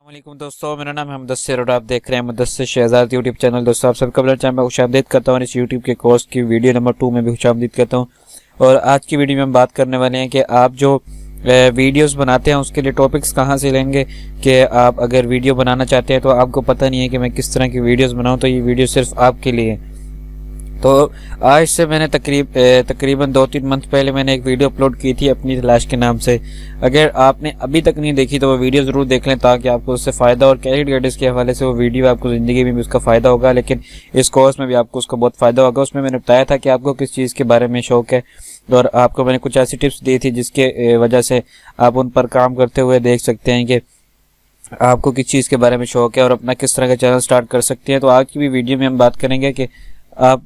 वालेकुम दोस्तों, मेरा नाम है मुदस्सिर और आप देख रहे हैं मुदस्सिर शहजाद यूट्यूब चैनल। दोस्तों, आप सबका बड़ा चैनल में खुशामदीद करता हूँ। इस यूट्यूब के कोर्स की वीडियो नंबर 2 में भी खुशामदीद करता हूँ। और आज की वीडियो में हम बात करने वाले हैं कि आप जो वीडियोस बनाते हैं उसके लिए टॉपिक्स कहाँ से लेंगे। कि आप अगर वीडियो बनाना चाहते हैं तो आपको पता नहीं है कि मैं किस तरह की वीडियोस बनाऊँ, तो ये वीडियो सिर्फ आपके लिए है। तो आज से मैंने तकरीबन 2-3 मंथ पहले मैंने एक वीडियो अपलोड की थी अपनी तलाश के नाम से। अगर आपने अभी तक नहीं देखी तो वो वीडियो ज़रूर देख लें, ताकि आपको उससे फ़ायदा और कैरियर गाइडेंस के हवाले से वो वीडियो आपको ज़िंदगी में भी उसका फ़ायदा होगा, लेकिन इस कोर्स में भी आपको उसका बहुत फ़ायदा होगा। उसमें मैंने बताया था कि आपको किस चीज़ के बारे में शौक़ है और आपको मैंने कुछ ऐसी टिप्स दी थी जिसके वजह से आप उन पर काम करते हुए देख सकते हैं कि आपको किस चीज़ के बारे में शौक़ है और अपना किस तरह का चैनल स्टार्ट कर सकते हैं। तो आज की भी वीडियो में हम बात करेंगे कि आप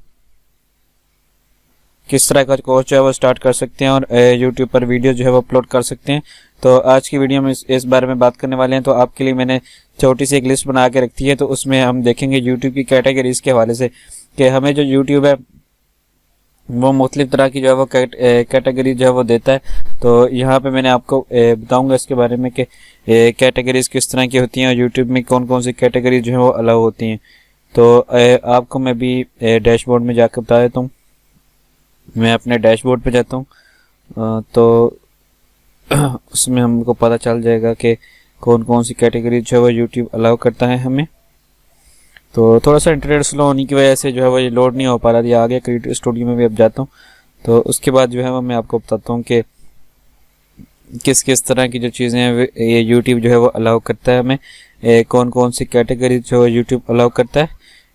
किस तरह का कोर्स जो है वो स्टार्ट कर सकते हैं और यूट्यूब पर वीडियो जो है वो अपलोड कर सकते हैं। तो आज की वीडियो में इस बारे में बात करने वाले हैं। तो आपके लिए मैंने छोटी सी एक लिस्ट बना के रखी है, तो उसमें हम देखेंगे यूट्यूब की कैटेगरीज के हवाले से कि हमें जो यूट्यूब है वो मुख्तलिफ तरह की जो है वो कैटेगरी जो है वो देता है। तो यहाँ पे मैंने आपको बताऊँगा इसके बारे में कि कैटेगरीज किस तरह की होती हैं और यूट्यूब में कौन कौन सी कैटेगरी जो है वो अलाउ होती हैं। तो आपको मैं भी डैशबोर्ड में जाकर बता देता हूँ। मैं अपने डैशबोर्ड पे जाता हूँ तो उसमें हमको पता चल जाएगा कि कौन कौन सी कैटेगरी जो है वो यूट्यूब अलाउ करता है हमें। तो थोड़ा सा इंटरनेट स्लो होने की वजह से जो है वो ये लोड नहीं हो पा रहा था। आगे क्रिएटिव स्टूडियो में भी अब जाता हूँ तो उसके बाद जो है वो मैं आपको बताता हूँ कि किस किस तरह की जो चीज़ें हैं ये यूट्यूब जो है वो अलाउ करता है हमें, कौन कौन सी कैटेगरी जो यूट्यूब अलाउ करता है।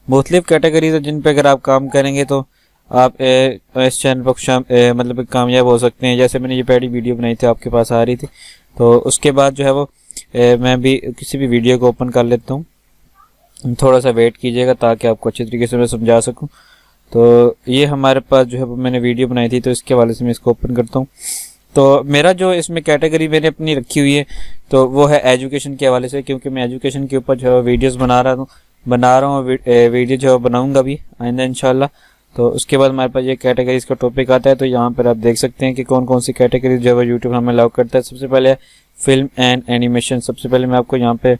मुख्तलिफ कैटेगरीज है जिन पर अगर आप काम करेंगे तो आप इस चैनल पर मतलब कामयाब हो सकते हैं। जैसे मैंने ये पहली वीडियो बनाई थी, आपके पास आ रही थी, तो उसके बाद जो है वो मैं भी किसी भी वीडियो को ओपन कर लेता हूँ। थोड़ा सा वेट कीजिएगा ताकि आपको अच्छी तरीके से मैं समझा सकूँ। तो ये हमारे पास जो है वो मैंने वीडियो बनाई थी, तो इसके हवाले से मैं इसको ओपन करता हूँ। तो मेरा जो इसमें कैटेगरी मैंने अपनी रखी हुई है तो वो है एजुकेशन के हवाले से, क्योंकि मैं एजुकेशन के ऊपर जो है वीडियोज़ बना रहा हूँ वीडियो जो है बनाऊँगा भी आइंदा इंशाल्लाह। तो उसके बाद हमारे पास ये कैटेगरीज का टॉपिक आता है। तो यहाँ पर आप देख सकते हैं कि कौन कौन सी कैटेगरी जो है यूट्यूब हमें अलाउ करता है। सबसे पहले फिल्म एंड एनिमेशन। सबसे पहले मैं आपको यहाँ पे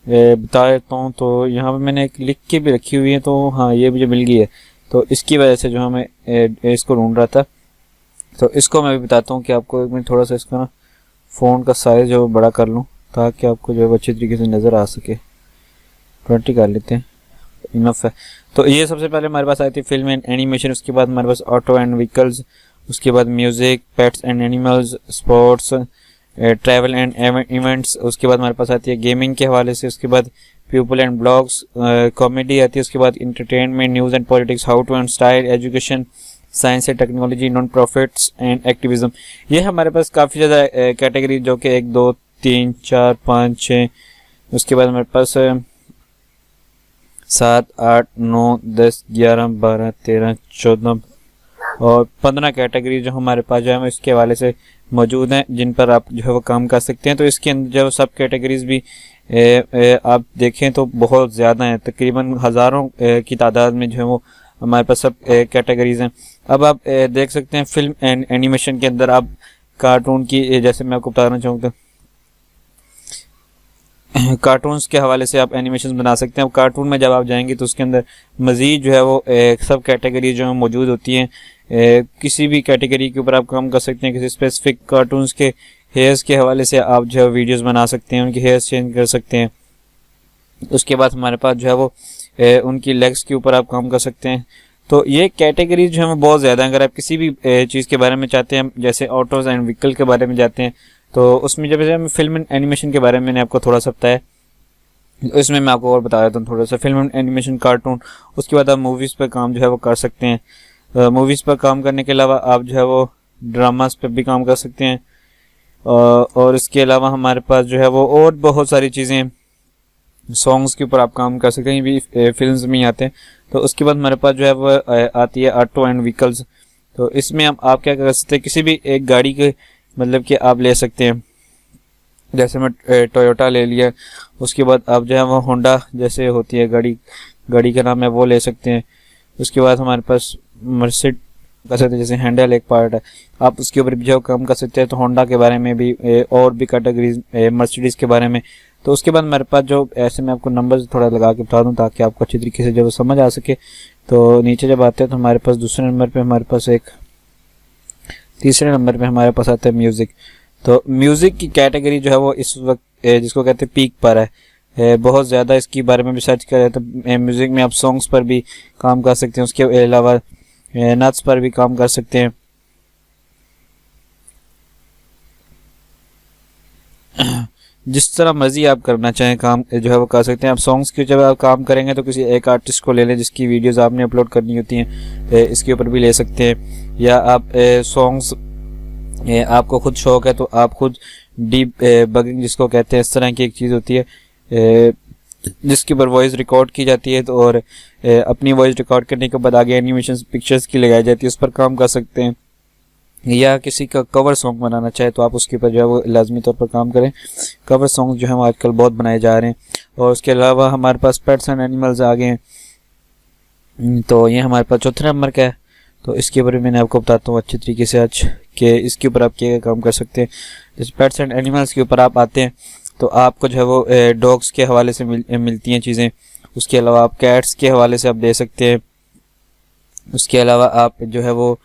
बता देता हूँ। तो यहाँ पे मैंने एक लिख के भी रखी हुई है, तो हाँ ये मुझे मिल गई है। तो इसकी वजह से जो हमें इसको ढूंढ रहा था, तो इसको मैं भी बताता हूँ कि आपको एक मिनट थोड़ा सा इसका ना फ़ोन का साइज़ जो बड़ा कर लूँ ताकि आपको जो है अच्छी तरीके से नज़र आ सके। 20 कर लेते हैं, इनफ है। तो ये सबसे पहले हमारे पास आई थी फिल्म एंड एनिमेशन। उसके बाद हमारे पास ऑटो एंड व्हीकल्स, उसके बाद music, pets and animals, sports, travel and events. उसके बाद हमारे पास आती है गेमिंग के हवाले से। उसके बाद पीपल एंड ब्लॉग्स, कॉमेडी आती है। उसके बाद entertainment, news and politics, how to and style, education, science and technology, non profits and activism. ये हमारे पास काफ़ी ज़्यादा कैटेगरी जो कि 1 2 3 4 5 6, उसके बाद हमारे पास 7 8 9 10 11 12 13 14 और 15 कैटेगरी जो हमारे पास जो है इसके हवाले से मौजूद हैं, जिन पर आप जो है वो काम कर सकते हैं। तो इसके अंदर जो सब कैटेगरीज भी आप देखें तो बहुत ज़्यादा हैं, तकरीबन हज़ारों की तादाद में जो है वो हमारे पास सब कैटेगरीज हैं। अब आप देख सकते हैं फिल्म एंड एनिमेशन के अंदर आप कार्टून की, जैसे मैं आपको बताना चाहूँगा, कार्टून्स के हवाले से आप एनिमेशन बना सकते हैं। अब कार्टून में जब आप जाएंगे तो उसके अंदर मज़ीद जो है वो सब कैटेगरी जो है मौजूद होती हैं। किसी भी कैटेगरी के ऊपर आप काम कर सकते हैं। किसी स्पेसिफिक कार्टून्स के हेयर्स के हवाले से आप जो है वीडियोस बना सकते हैं, उनके हेयर्स चेंज कर सकते हैं। उसके बाद हमारे पास जो है वो उनकी लेग्स के ऊपर आप काम कर सकते हैं। तो ये कैटेगरी जो है बहुत ज़्यादा है। अगर आप किसी भी चीज़ के बारे में चाहते हैं, जैसे ऑटोज़ एंड व्हीकल के बारे में जाते हैं, तो उसमें जब मैं फिल्म एंड एनिमेशन के बारे में मैंने आपको थोड़ा सा बताया, इसमें मैं आपको और बता देता हूँ थोड़ा सा। फिल्म एंड एनिमेशन, कार्टून, उसके बाद आप मूवीज़ पर काम जो है वो कर सकते हैं। मूवीज़ पर काम करने के अलावा आप जो है वो ड्रामास पर भी काम कर सकते हैं। और इसके अलावा हमारे पास जो है वो और बहुत सारी चीज़ें, सॉन्ग्स के ऊपर आप काम कर सकते हैं, ये भी फिल्म्स में ही आते हैं। तो उसके बाद हमारे पास जो है वो आती है ऑटो एंड व्हीकल्स। तो इसमें आप क्या कर सकते हैं, किसी भी एक गाड़ी के मतलब कि आप ले सकते हैं। जैसे मैं टोयोटा ले लिया, उसके बाद आप जो है वो होंडा जैसे होती है गाड़ी का नाम है वो ले सकते हैं। उसके बाद हमारे पास मर्सिड कर सकते हैं, जैसे हैंडल एक पार्ट है, आप उसके ऊपर भी जो काम कर सकते हैं। तो होंडा के बारे में भी और भी कैटेगरीज, मर्सिडीज़ के बारे में, तो उसके बाद हमारे पास जो ऐसे मैं आपको नंबर थोड़ा लगा के बता दूं ताकि आपको अच्छी तरीके से जब समझ आ सके। तो नीचे जब आते हैं तो हमारे पास दूसरे नंबर पे हमारे पास एक, तीसरे नंबर पे हमारे पास आता है म्यूज़िक। तो म्यूज़िक की कैटेगरी जो है वो इस वक्त जिसको कहते हैं पीक पर है, बहुत ज़्यादा इसके बारे में भी सर्च करें तो म्यूज़िक में आप सॉन्ग्स पर भी काम कर सकते हैं, उसके अलावा नट्स पर भी काम कर सकते हैं। जिस तरह मर्जी आप करना चाहें काम जो है वो कर सकते हैं। आप सॉन्ग्स के जब आप काम करेंगे तो किसी एक आर्टिस्ट को ले लें जिसकी वीडियोस आपने अपलोड करनी होती हैं, इसके ऊपर भी ले सकते हैं। या आप सॉन्ग्स आपको खुद शौक है तो आप खुद डीप बगिंग जिसको कहते हैं, इस तरह की एक चीज़ होती है जिसके ऊपर वॉइस रिकॉर्ड की जाती है तो और अपनी वॉइस रिकॉर्ड करने के बाद आगे एनिमेशन पिक्चर्स की लगाई जाती है, उस पर काम कर सकते हैं। या किसी का कवर सॉन्ग बनाना चाहे तो आप उसके ऊपर जो है वो लाजमी तौर पर काम करें। कवर सॉन्ग जो है वो आजकल बहुत बनाए जा रहे हैं। और उसके अलावा हमारे पास पेट्स एंड एनिमल्स आ गए हैं, तो ये हमारे पास चौथे नंबर का है। तो इसके ऊपर मैंने आपको बताता हूँ अच्छी तरीके से आज कि इसके ऊपर आप क्या काम कर सकते हैं। जैसे पेट्स एंड एनिमल्स के ऊपर आप आते हैं तो आपको जो है वो डॉग्स के हवाले से मिलती हैं चीज़ें। उसके अलावा आप कैट्स के हवाले से आप दे सकते हैं। उसके अलावा आप जो है वो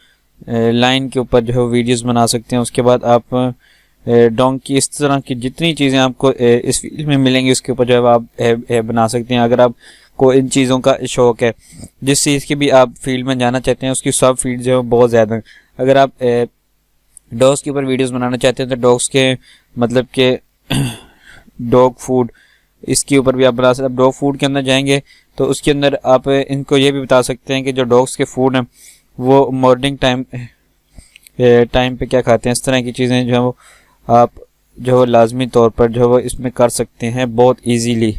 लाइन के ऊपर जो है वीडियोस बना सकते हैं। उसके बाद आप डोंकी, इस तरह की जितनी चीज़ें आपको इस फील्ड में मिलेंगी उसके ऊपर जो है आप बना सकते हैं। अगर आपको इन चीज़ों का शौक़ है, जिस चीज़ की भी आप फील्ड में जाना चाहते हैं उसकी सब फील्ड जो है बहुत ज़्यादा है। अगर आप डॉग्स के ऊपर वीडियोस बनाना चाहते हैं तो डॉग्स के मतलब के डॉग फूड, इसके ऊपर भी आप बना सकते हैं। डॉग फूड के अंदर जाएंगे तो उसके अंदर आप इनको ये भी बता सकते हैं कि जो डॉग्स के फूड हैं वो मॉर्निंग टाइम पे क्या खाते हैं। इस तरह की चीज़ें जो है वो आप जो लाजमी तौर पर जो है वो इसमें कर सकते हैं बहुत इजीली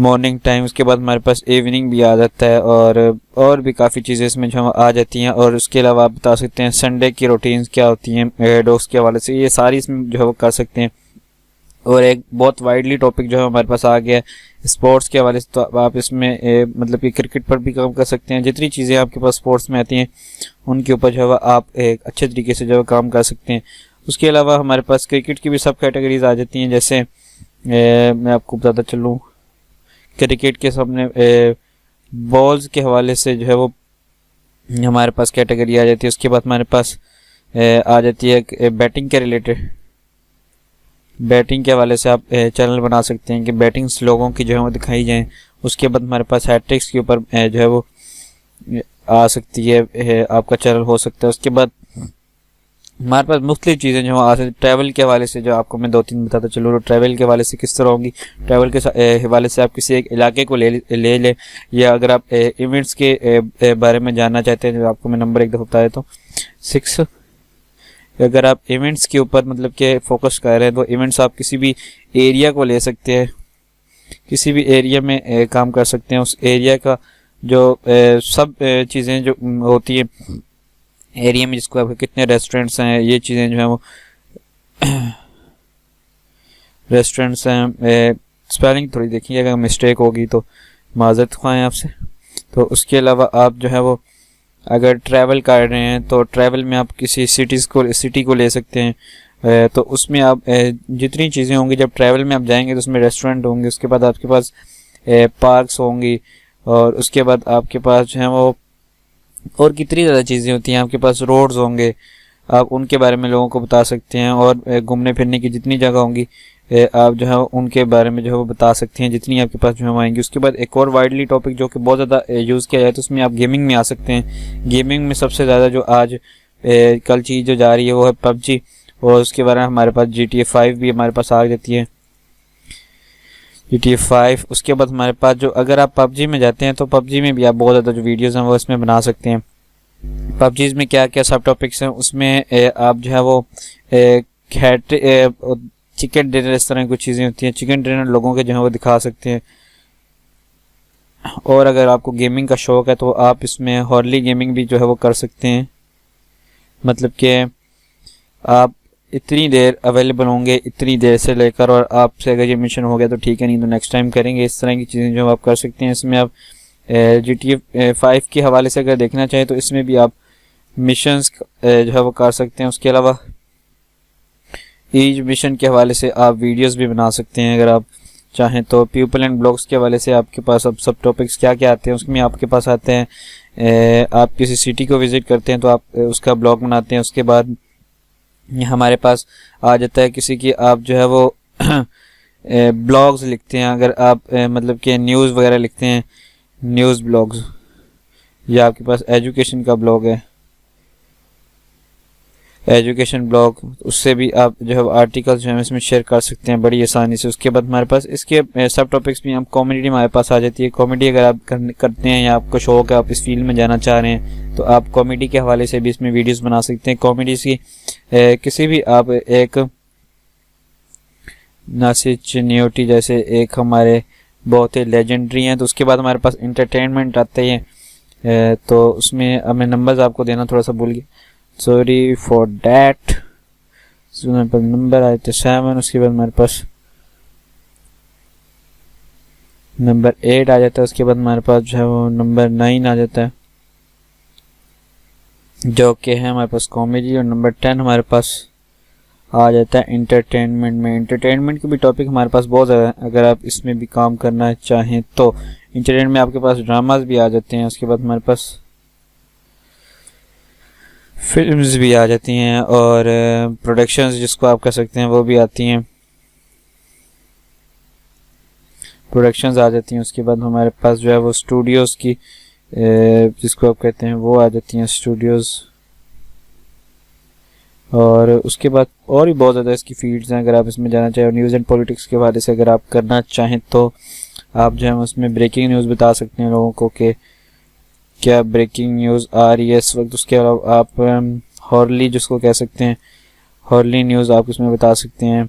मॉर्निंग टाइम। उसके बाद हमारे पास इवनिंग भी आ जाता है और भी काफ़ी चीज़ें इसमें जो आ जाती हैं। और उसके अलावा आप बता सकते हैं संडे की रूटीन्स क्या होती हैं डॉग्स के हवाले से, ये सारी इसमें जो है वो कर सकते हैं। और एक बहुत वाइडली टॉपिक जो है हमारे पास आ गया है स्पोर्ट्स के हवाले से, तो आप इसमें मतलब कि क्रिकेट पर भी काम कर सकते हैं। जितनी चीज़ें आपके पास स्पोर्ट्स में आती हैं उनके ऊपर जो है आप एक अच्छे तरीके से जो है काम कर सकते हैं। उसके अलावा हमारे पास क्रिकेट की भी सब कैटेगरीज आ जाती हैं। जैसे मैं आपको बताता चलूँ, क्रिकेट के सामने बॉल्स के हवाले से जो है वो हमारे पास कैटेगरी आ जाती है। उसके बाद हमारे पास आ जाती है बैटिंग के रिलेटेड, बैटिंग के हवाले से आप चैनल बना सकते हैं कि बैटिंग्स लोगों की जो है वो दिखाई जाए। उसके बाद हमारे पास हैट्रिक्स के ऊपर जो है वो आ सकती है, आपका चैनल हो सकता है। उसके बाद हमारे पास मुख्तलिफ चीज़ें जो आ सकती, ट्रैवल के हवाले से जो आपको मैं 2-3 बताता चलूँ। तो ट्रैवल के हवाले से किस तरह होंगी, ट्रैवल के हवाले से आप किसी एक इलाके को ले लें, या अगर आप इवेंट्स के बारे में जानना चाहते हैं जो आपको मैं नंबर एक दफ़ा बता देता हूँ 6। अगर आप इवेंट्स के ऊपर मतलब के फोकस कर रहे हैं तो इवेंट्स आप किसी भी एरिया को ले सकते हैं, किसी भी एरिया में काम कर सकते हैं। उस एरिया का जो सब चीज़ें जो होती है एरिया में, जिसको आपके कितने रेस्टोरेंट्स हैं, ये चीज़ें जो हैं वो रेस्टोरेंट्स हैं, स्पेलिंग थोड़ी देखिए अगर मिस्टेक होगी तो माजरत ख्वाह आपसे। तो उसके अलावा आप जो है वो अगर ट्रैवल कर रहे हैं तो ट्रैवल में आप किसी सिटी को ले सकते हैं। तो उसमें आप जितनी चीज़ें होंगी जब ट्रैवल में आप जाएंगे तो उसमें रेस्टोरेंट होंगे, उसके बाद आपके पास पार्क्स होंगी, और उसके बाद आपके पास जो है वो और कितनी ज़्यादा चीज़ें होती हैं। आपके पास रोड्स होंगे, आप उनके बारे में लोगों को बता सकते हैं। और घूमने फिरने की जितनी जगह होंगी आप जो है उनके बारे में जो है वो बता सकते हैं जितनी आपके पास जो है आएंगी। उसके बाद एक और वाइडली टॉपिक जो कि बहुत ज़्यादा यूज़ किया जाए तो उसमें आप गेमिंग में आ सकते हैं। गेमिंग में सबसे ज़्यादा जो आज कल चीज़ जो जा रही है वो है पबजी, और उसके बारे में हमारे पास GTA 5 भी हमारे पास आ जाती है, GTA 5। उसके बाद हमारे पास जो अगर आप पबजी में जाते हैं तो पबजी में भी आप बहुत ज़्यादा जो वीडियोस हैं वो इसमें बना सकते हैं। पबजीज में क्या क्या सब टॉपिक्स हैं उसमें आप जो है वो चिकन डिनर, इस तरह की कुछ चीज़ें होती हैं, चिकन डिनर लोगों के जो है वो दिखा सकते हैं। और अगर आपको गेमिंग का शौक़ है तो आप इसमें हॉर्ली गेमिंग भी जो है वो कर सकते हैं, मतलब कि आप इतनी देर अवेलेबल होंगे इतनी देर से लेकर, और आपसे अगर ये मिशन हो गया तो ठीक है, नहीं तो नेक्स्ट टाइम करेंगे। इस तरह की चीज़ें जो आप कर सकते हैं। इसमें आप GTA 5 के हवाले से अगर देखना चाहें तो इसमें भी आप मिशंस जो है वो कर सकते हैं। उसके अलावा एजुकेशन के हवाले से आप वीडियोस भी बना सकते हैं अगर आप चाहें तो। पीपल एंड ब्लॉग्स के हवाले से आपके पास अब सब टॉपिक्स क्या क्या आते हैं उसमें आपके पास आते हैं। आप किसी सिटी को विज़िट करते हैं तो आप उसका ब्लॉग बनाते हैं। उसके बाद हमारे पास आ जाता है किसी की आप जो है वो ब्लॉग्स लिखते हैं। अगर आप मतलब कि न्यूज़ वगैरह लिखते हैं, न्यूज़ ब्लॉग्स, या आपके पास एजुकेशन का ब्लॉग है, एजुकेशन ब्लॉग, उससे भी आप जो है आर्टिकल्स जो है इसमें शेयर कर सकते हैं बड़ी आसानी से। उसके बाद हमारे पास इसके सब टॉपिक्स भी हम कॉमेडी हमारे पास आ जाती है। कॉमेडी अगर आप करते हैं या आपको शौक है, आप इस फील्ड में जाना चाह रहे हैं, तो आप कॉमेडी के हवाले से भी इसमें वीडियोस बना सकते हैं। कॉमेडी की किसी भी आप एक नासिर चिन्योटी जैसे एक हमारे बहुत ही लेजेंडरी हैं। तो उसके बाद हमारे पास इंटरटेनमेंट आते हैं, तो उसमें हमें नंबर्स आपको देना थोड़ा सा भूल गया, सॉरी फॉर डैट। हमारे पास नंबर आए थे 7, उसके बाद हमारे पास नंबर 8 आ जाता है। उसके बाद हमारे पास जो है वो नंबर 9 आ जाता है जो कि है हमारे पास कॉमेडी, और नंबर 10 हमारे पास आ जाता है इंटरटेनमेंट में। इंटरटेनमेंट के भी टॉपिक हमारे पास बहुत ज़्यादा है अगर आप इसमें भी काम करना चाहें तो। इंटरटेनमेंट में आपके पास ड्रामाज भी आ जाते हैं। उसके बाद हमारे पास फिल्म्स भी आ जाती हैं और प्रोडक्शंस जिसको आप कह सकते हैं वो भी आती हैं, प्रोडक्शंस आ जाती हैं। उसके बाद हमारे पास जो है वो स्टूडियोज़ की जिसको आप कहते हैं वो आ जाती हैं, स्टूडियोज़। और उसके बाद और भी बहुत ज़्यादा इसकी फील्ड्स हैं अगर आप इसमें जाना चाहें। न्यूज़ एंड पॉलिटिक्स के हवाले से अगर आप करना चाहें तो आप जो है उसमें ब्रेकिंग न्यूज़ बता सकते हैं लोगों को कि क्या ब्रेकिंग न्यूज़ आ रही है इस वक्त। उसके अलावा आप हॉर्ली जिसको कह सकते हैं, हॉर्ली न्यूज़ आप इसमें बता सकते हैं।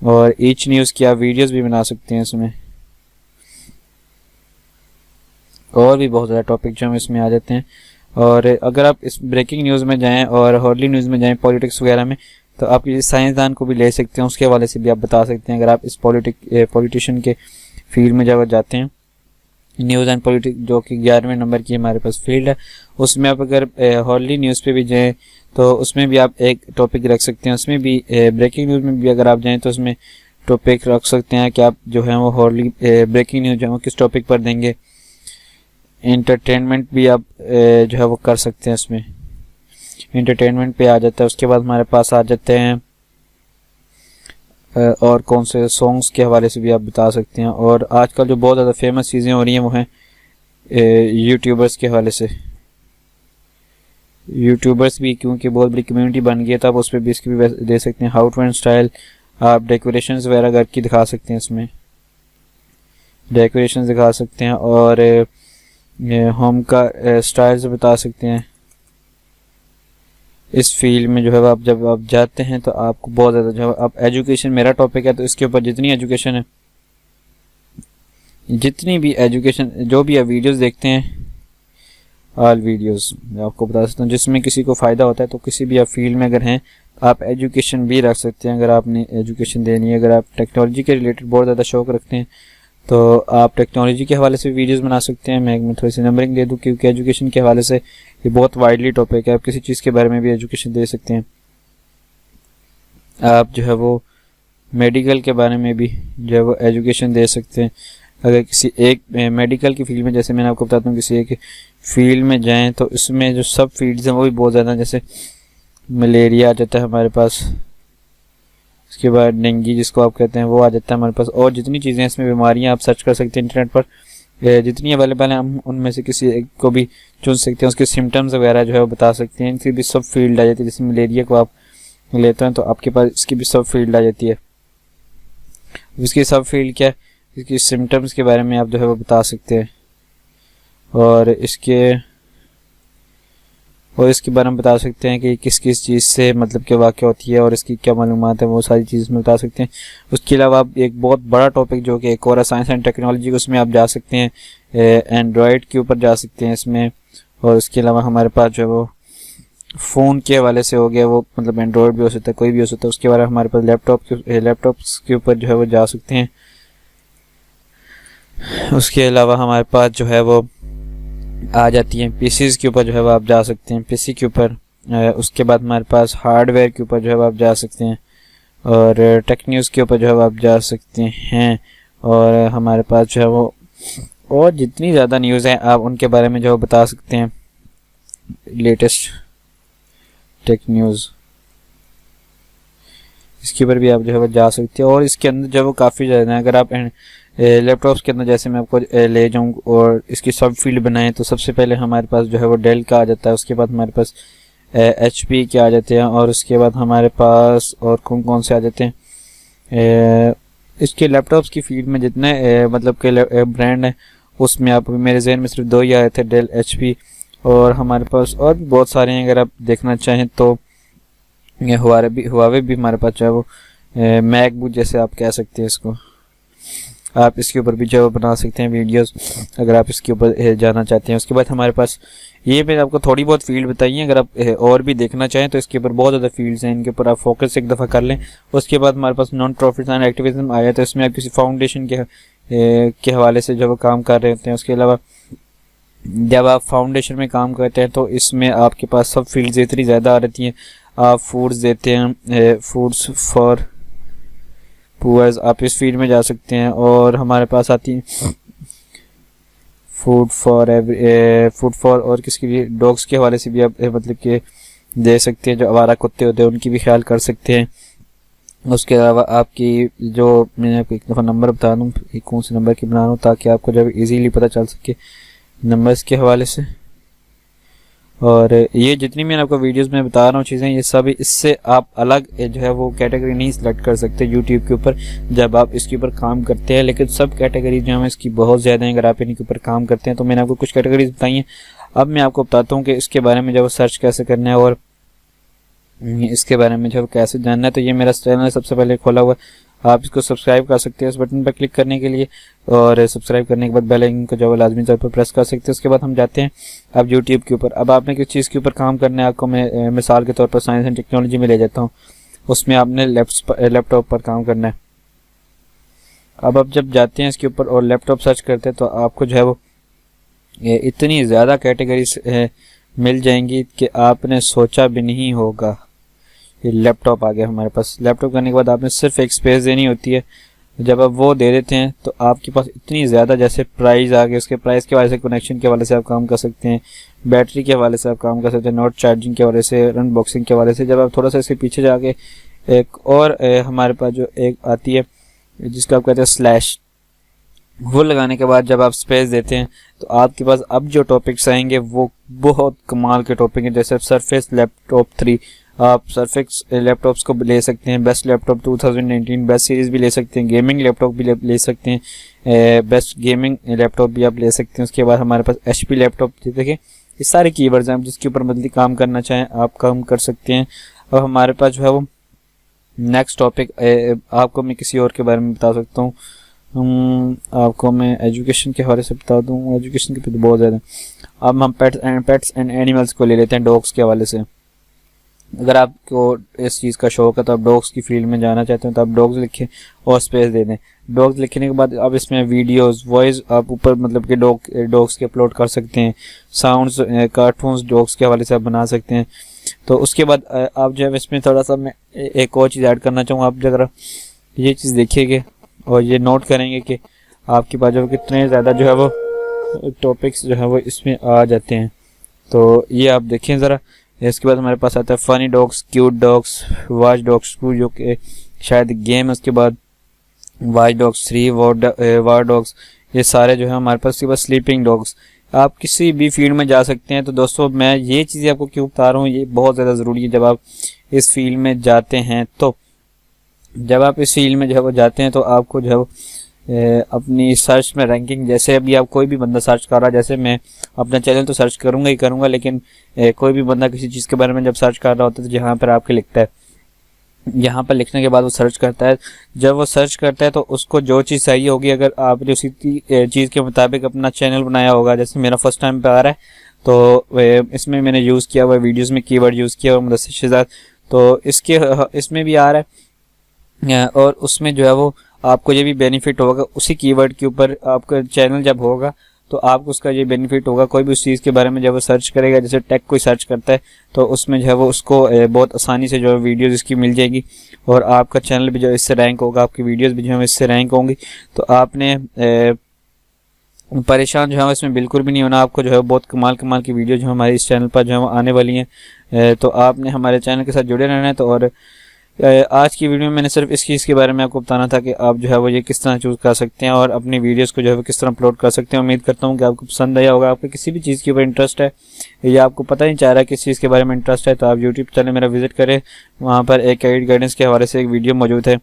और ईच न्यूज़ की आप वीडियोस भी बना सकते हैं इसमें। और भी बहुत ज़्यादा टॉपिक जो हम इसमें आ जाते हैं। और अगर आप इस ब्रेकिंग न्यूज़ में जाएं और हॉर्ली न्यूज़ में जाएं पॉलिटिक्स वगैरह में, तो आप किसी साइंसदान को भी ले सकते हैं, उसके हवाले से भी आप बता सकते हैं। अगर आप इस पॉलिटिशियन के फील्ड में जब जाते हैं, न्यूज़ एंड पॉलिटिक्स जो कि 11वें नंबर की हमारे पास फील्ड है, उसमें आप अगर हॉर्ली न्यूज़ पे भी जाएं तो उसमें भी आप एक टॉपिक रख सकते हैं। उसमें भी ब्रेकिंग न्यूज़ में भी अगर आप जाएं तो उसमें टॉपिक रख सकते हैं कि आप जो है वो हॉर्ली ब्रेकिंग न्यूज़ जो है वो किस टॉपिक पर देंगे। इंटरटेनमेंट भी आप जो है वो कर सकते हैं, इसमें इंटरटेनमेंट पे आ जाता है। उसके बाद हमारे पास आ जाते हैं और कौन से सॉन्ग्स के हवाले से भी आप बता सकते हैं। और आजकल जो बहुत ज़्यादा फेमस चीज़ें हो रही हैं वो हैं यूट्यूबर्स के हवाले से। यूट्यूबर्स भी क्योंकि बहुत बड़ी कम्युनिटी बन गई है, तो आप उस पर भी इसकी भी दे सकते हैं। हाउ टू एंड स्टाइल, आप डेकोरेशंस वगैरह घर की दिखा सकते हैं, इसमें डेकोरेशंस दिखा सकते हैं। और होम का स्टाइल्स बता सकते हैं। इस फील्ड में जो है आप जब आप जाते हैं तो आपको बहुत ज़्यादा जो है आप एजुकेशन, मेरा टॉपिक है तो इसके ऊपर जितनी एजुकेशन है, जितनी भी एजुकेशन जो भी आप वीडियोस देखते हैं, ऑल वीडियोस आपको बता सकता हूँ जिसमें किसी को फ़ायदा होता है। तो किसी भी आप फील्ड में अगर हैं आप एजुकेशन भी रख सकते हैं। अगर आपने एजुकेशन देनी है, अगर आप टेक्नोलॉजी के रिलेटेड बहुत ज़्यादा शौक़ रखते हैं तो आप टेक्नोलॉजी के हवाले से वीडियोस बना सकते हैं। मैं थोड़ी सी नंबरिंग दे दूं क्योंकि एजुकेशन के हवाले से ये बहुत वाइडली टॉपिक है। आप किसी चीज़ के बारे में भी एजुकेशन दे सकते हैं। आप जो है वो मेडिकल के बारे में भी जो है वो एजुकेशन दे सकते हैं। अगर किसी एक मेडिकल की फील्ड में, जैसे मैंने आपको बताता हूँ, किसी एक फील्ड में जाएँ तो उसमें जो सब फील्ड्स हैं वो भी बहुत ज़्यादा, जैसे मलेरिया आ जाता है हमारे पास, उसके बाद डेंगू जिसको आप कहते हैं वो आ जाता है हमारे पास। और जितनी चीज़ें इसमें बीमारियां आप सर्च कर सकते हैं इंटरनेट पर, जितनी अवेलेबल हैं हम उनमें से किसी एक को भी चुन सकते हैं। उसके सिम्टम्स वगैरह जो है वो बता सकते हैं। इनकी भी सब फील्ड आ जाती है। जैसे मलेरिया को आप लेते हैं तो आपके पास इसकी भी सब फील्ड आ जाती है। इसकी सब फील्ड क्या है, इसकी सिम्टम्स के बारे में आप जो है वो बता सकते हैं। और इसके बारे में बता सकते हैं कि किस किस चीज़ से मतलब क्या वाक़या होती है और इसकी क्या मालूमात है, वो सारी चीज़ में बता सकते हैं। उसके अलावा आप एक बहुत बड़ा टॉपिक जो कि एक और साइंस एंड टेक्नोलॉजी, उसमें आप जा सकते हैं, एंड्रॉयड के ऊपर जा सकते हैं इसमें। और उसके अलावा हमारे पास जो है वो फ़ोन के हवाले से हो गया, वो मतलब एंड्रॉयड भी हो सकता है, कोई भी हो सकता है। उसके बाद हमारे पास लैपटॉप्स के ऊपर जो है वो जा सकते हैं। उसके अलावा हमारे पास जो है वो आ जाती हैं पीसीज के ऊपर, जो है वो आप जा सकते हैं पीसी के ऊपर। उसके बाद हमारे पास हार्डवेयर के ऊपर जो है वो आप जा सकते हैं। और टेक न्यूज़ के ऊपर जो है आप जा सकते हैं। और हमारे पास जो है वो और जितनी ज़्यादा न्यूज़ हैं आप उनके बारे में जो बता सकते हैं। लेटेस्ट टेक न्यूज़, इसके ऊपर भी आप जो है वो जा सकते हैं। और इसके अंदर जो है वो काफ़ी ज़्यादा है। अगर आप लैपटॉप्स के अंदर जैसे मैं आपको ले जाऊँ और इसकी सब फील्ड बनाएं तो सबसे पहले हमारे पास जो है वो डेल का आ जाता है, उसके बाद हमारे पास HP के आ जाते हैं, और उसके बाद हमारे पास और कौन कौन से आ जाते हैं। इसके लैपटॉप्स की फील्ड में जितने मतलब के ब्रांड हैं उसमें आप मेरे जहन में सिर्फ 2 ही आए थे, डेल HP, और हमारे पास और भी बहुत सारे हैं। अगर आप देखना चाहें तो हुआवे भी हमारे पास जो है वो मैकबुक जैसे आप कह सकते हैं इसको, आप इसके ऊपर भी जो बना सकते हैं वीडियोस अगर आप इसके ऊपर जाना चाहते हैं। उसके बाद हमारे पास ये मैंने आपको थोड़ी बहुत फील्ड बताई है। अगर आप और भी देखना चाहें तो इसके ऊपर बहुत ज़्यादा फील्ड्स हैं, इनके ऊपर आप फोकस एक दफ़ा कर लें। उसके बाद हमारे पास नॉन प्रॉफिट एंड एक्टिविज्म आया, तो इसमें आप किसी फाउंडेशन के हवाले से जब काम कर रहे होते हैं। उसके अलावा जब आप फाउंडेशन में काम करते हैं तो इसमें आपके पास सब फील्ड्स इतनी ज़्यादा आ रहती हैं। आप फूड्स देते हैं, फूड्स फॉर पुअर्स, आप इस फील्ड में जा सकते हैं। और हमारे पास आती है फूड फॉर और किसके लिए, डॉग्स के हवाले से भी आप मतलब कि दे सकते हैं। जो आवारा कुत्ते होते हैं उनकी भी ख्याल कर सकते हैं। उसके अलावा आपकी जो मैं आपको एक दफ़ा नंबर बता दूँ, कौन से नंबर की बना रहा हूँ ताकि आपको जब इजीली पता चल सके नंबर्स के हवाले से। और ये जितनी मैंने आपको वीडियोस में बता रहा हूँ चीज़ें, ये सब इससे आप अलग जो है वो कैटेगरी नहीं सिलेक्ट कर सकते यूट्यूब के ऊपर जब आप इसके ऊपर काम करते हैं। लेकिन सब कैटेगरी जो है इसकी बहुत ज़्यादा हैं। अगर आप इनके ऊपर काम करते हैं तो मैंने आपको कुछ कैटेगरीज बताई हैं। अब मैं आपको बताता हूँ कि इसके बारे में जब सर्च कैसे करना है और इसके बारे में जब कैसे जानना है। तो ये मेरा चैनल सबसे पहले खोला हुआ है, आप इसको सब्सक्राइब कर सकते हैं इस बटन पर क्लिक करने के लिए, और सब्सक्राइब करने के बाद बेल आइकन को जो लाजमी तौर पर प्रेस कर सकते हैं। उसके बाद हम जाते हैं अब यूट्यूब के ऊपर। अब आपने किस चीज़ के ऊपर काम करना है, आपको मैं मिसाल के तौर पर साइंस एंड टेक्नोलॉजी में ले जाता हूँ, उसमें आपने लैपटॉप पर काम करना है। अब आप जब जाते हैं इसके ऊपर और लैपटॉप सर्च करते हैं तो आपको जो है वो इतनी ज़्यादा कैटेगरीज मिल जाएंगी कि आपने सोचा भी नहीं होगा। ये लैपटॉप आ गया हमारे पास। लैपटॉप करने के बाद आपने सिर्फ एक स्पेस देनी होती है। जब आप वो दे देते हैं तो आपके पास इतनी ज़्यादा जैसे प्राइस आ गए, उसके प्राइस के हवाले से, कनेक्शन के हवाले से आप काम कर सकते हैं, बैटरी के हवाले से आप काम कर सकते हैं, नोट चार्जिंग के हवाले से, अनबॉक्सिंग के हवाले से। जब आप थोड़ा सा इसके पीछे जाके एक और हमारे पास जो एक आती है जिसको आप कहते हैं स्लैश, वो लगाने के बाद जब आप स्पेस देते हैं तो आपके पास अब जो टॉपिक्स आएंगे वो बहुत कमाल के टॉपिक हैं। जैसे सरफेस लैपटॉप 3, आप सरफेस लैपटॉप्स को ले सकते हैं, बेस्ट लैपटॉप 2019 बेस्ट सीरीज़ भी ले सकते हैं, गेमिंग लैपटॉप भी ले सकते हैं, बेस्ट गेमिंग लैपटॉप भी आप ले सकते हैं। उसके बाद हमारे पास HP लैपटॉप, देखिए ये सारे कीवर्ड्स हैं, आप जिसके ऊपर मतलब काम करना चाहें आप काम कर सकते हैं। और हमारे पास जो है वो नेक्स्ट टॉपिक आपको मैं किसी और के बारे में बता सकता हूँ। आपको मैं एजुकेशन के हवाले से बता दूँ, एजुकेशन के तो बहुत ज़्यादा। अब हम पेट्स एंड एनिमल्स को ले लेते हैं डॉग्स के हवाले से। अगर आपको इस चीज़ का शौक है तो आप डॉग्स की फील्ड में जाना चाहते हैं तो आप डॉग्स लिखें और स्पेस दे दें। डॉग्स लिखने के बाद अब इसमें वीडियोस, वॉइस आप ऊपर मतलब कि डॉग्स के अपलोड कर सकते हैं, साउंड्स, कार्टून्स डॉग्स के हवाले से आप बना सकते हैं। तो उसके बाद आप जो है इसमें थोड़ा सा मैं एक और चीज़ ऐड करना चाहूँगा। आप अगर ये चीज़ देखिएगा और ये नोट करेंगे कि आपके पास जो कितने ज़्यादा जो है वो टॉपिक्स जो है वो इसमें आ जाते हैं। तो ये आप देखें ज़रा। इसके बाद हमारे पास आता है funny dogs, cute dogs, watch dogs 2 जो कि शायद गेम। उसके बाद वॉच डॉग्स 3, वॉर डॉग्स, ये सारे जो है हमारे पास। उसके बाद स्लीपिंग डॉग्स, आप किसी भी फील्ड में जा सकते हैं। तो दोस्तों मैं ये चीज़ें आपको क्यों बता रहा हूँ, ये बहुत ज़्यादा ज़रूरी है जब आप इस फील्ड में जाते हैं। तो जब आप इस फील्ड में जो है वो जाते हैं तो आपको जो है वो अपनी सर्च में रैंकिंग, जैसे अभी आप कोई भी बंदा सर्च कर रहा है, जैसे मैं अपना चैनल तो सर्च करूंगा ही करूंगा, लेकिन कोई भी बंदा किसी चीज़ के बारे में जब सर्च कर रहा होता है तो जहाँ पर आपके लिखता है, यहाँ पर लिखने के बाद वो सर्च करता है। जब वो सर्च करता है तो उसको जो चीज़ चाहिए होगी, अगर आपने उसी चीज़ के मुताबिक अपना चैनल बनाया होगा, जैसे मेरा फर्स्ट टाइम पे आ रहा है तो इसमें मैंने यूज़ किया हुआ वीडियोज़ में कीवर्ड यूज़ किया हुआ मुदस्सिर शहजाद, तो इसमें भी आ रहा है। और उसमें जो है वो आपको ये भी बेनिफिट होगा, उसी कीवर्ड के ऊपर आपका चैनल जब होगा तो आपको उसका ये बेनिफिट होगा। कोई भी उस चीज़ के बारे में जब वो सर्च करेगा, जैसे टेक कोई सर्च करता है तो उसमें जो है वो उसको बहुत आसानी से जो है वीडियोज़ इसकी मिल जाएगी और आपका चैनल भी जो इससे रैंक होगा, आपकी वीडियोज़ भी जो है इससे रैंक होंगी। तो आपने परेशान जो है इसमें बिल्कुल भी नहीं होना। आपको जो है बहुत कमाल की वीडियो जो हमारे इस चैनल पर जो है वो आने वाली हैं। तो आपने हमारे चैनल के साथ जुड़े रहना है। तो और आज की वीडियो में मैंने सिर्फ इस चीज़ के बारे में आपको बताना था कि आप जो है वो ये किस तरह चूज़ कर सकते हैं और अपनी वीडियोस को जो है वो किस तरह अपलोड कर सकते हैं। उम्मीद करता हूँ कि आपको पसंद आया होगा। आपको किसी भी चीज़ के ऊपर इंटरेस्ट है या आपको पता नहीं चाह रहा किस चीज़ के बारे में इंटरेस्ट है, तो आप यूट्यूब चैनल मेरा विजिट करें। वहाँ पर एक गाइडेंस के हवाले से एक वीडियो मौजूद है,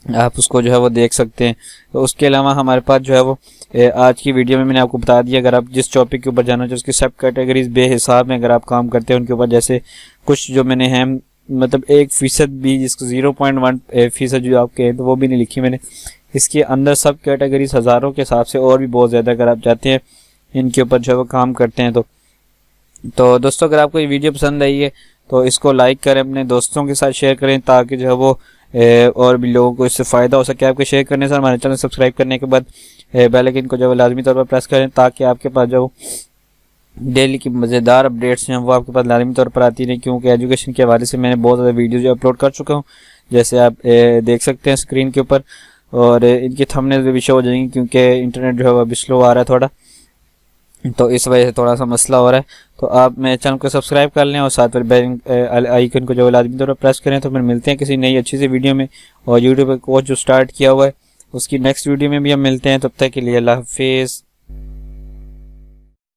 आप उसको जो है वो देख सकते हैं। तो उसके अलावा हमारे पास जो है वो आज की वीडियो में मैंने आपको बता दिया, अगर आप जिस टॉपिक के ऊपर जाना चाहिए उसकी सब कैटेगरीज बेहिसाब में अगर आप काम करते हैं उनके ऊपर, जैसे कुछ जो मैंने हैं मतलब 1% भी, जिसको 0.1% जो आपके हैं तो वो भी नहीं लिखी मैंने। इसके अंदर सब कैटेगरीज हज़ारों के हिसाब से और भी बहुत ज़्यादा अगर आप चाहते हैं इनके ऊपर जो है वो काम करते हैं। तो दोस्तों अगर आपको ये वीडियो पसंद आई है तो इसको लाइक करें, अपने दोस्तों के साथ शेयर करें ताकि जो है वो और भी लोगों को इससे फ़ायदा हो सके। आपके शेयर करने से हमारे चैनल सब्सक्राइब करने के बाद बेल आइकन को जो है लाजमी तौर पर प्रेस करें ताकि आपके पास जो डेली की मज़ेदार अपडेट्स हैं वो आपके पास लाजमी तौर पर आती रहें, क्योंकि एजुकेशन के हवाले से मैंने बहुत ज़्यादा वीडियो जो अपलोड कर चुका हूँ, जैसे आप देख सकते हैं स्क्रीन के ऊपर। और इनकी थंबनेल भी शो हो जाएंगी क्योंकि इंटरनेट जो है वो अभी स्लो आ रहा है थोड़ा, तो इस वजह से थोड़ा सा मसला हो रहा है। तो आप मेरे चैनल को सब्सक्राइब कर लें और साथ में बेल आइकन को जो लाजमी तौर पर प्रेस करें। तो फिर मिलते हैं किसी नई अच्छी सी वीडियो में। और यूट्यूब पर कोर्स जो स्टार्ट किया हुआ है उसकी नेक्स्ट वीडियो में भी हम मिलते हैं। तब तक के लिए अल्लाह हाफिज़।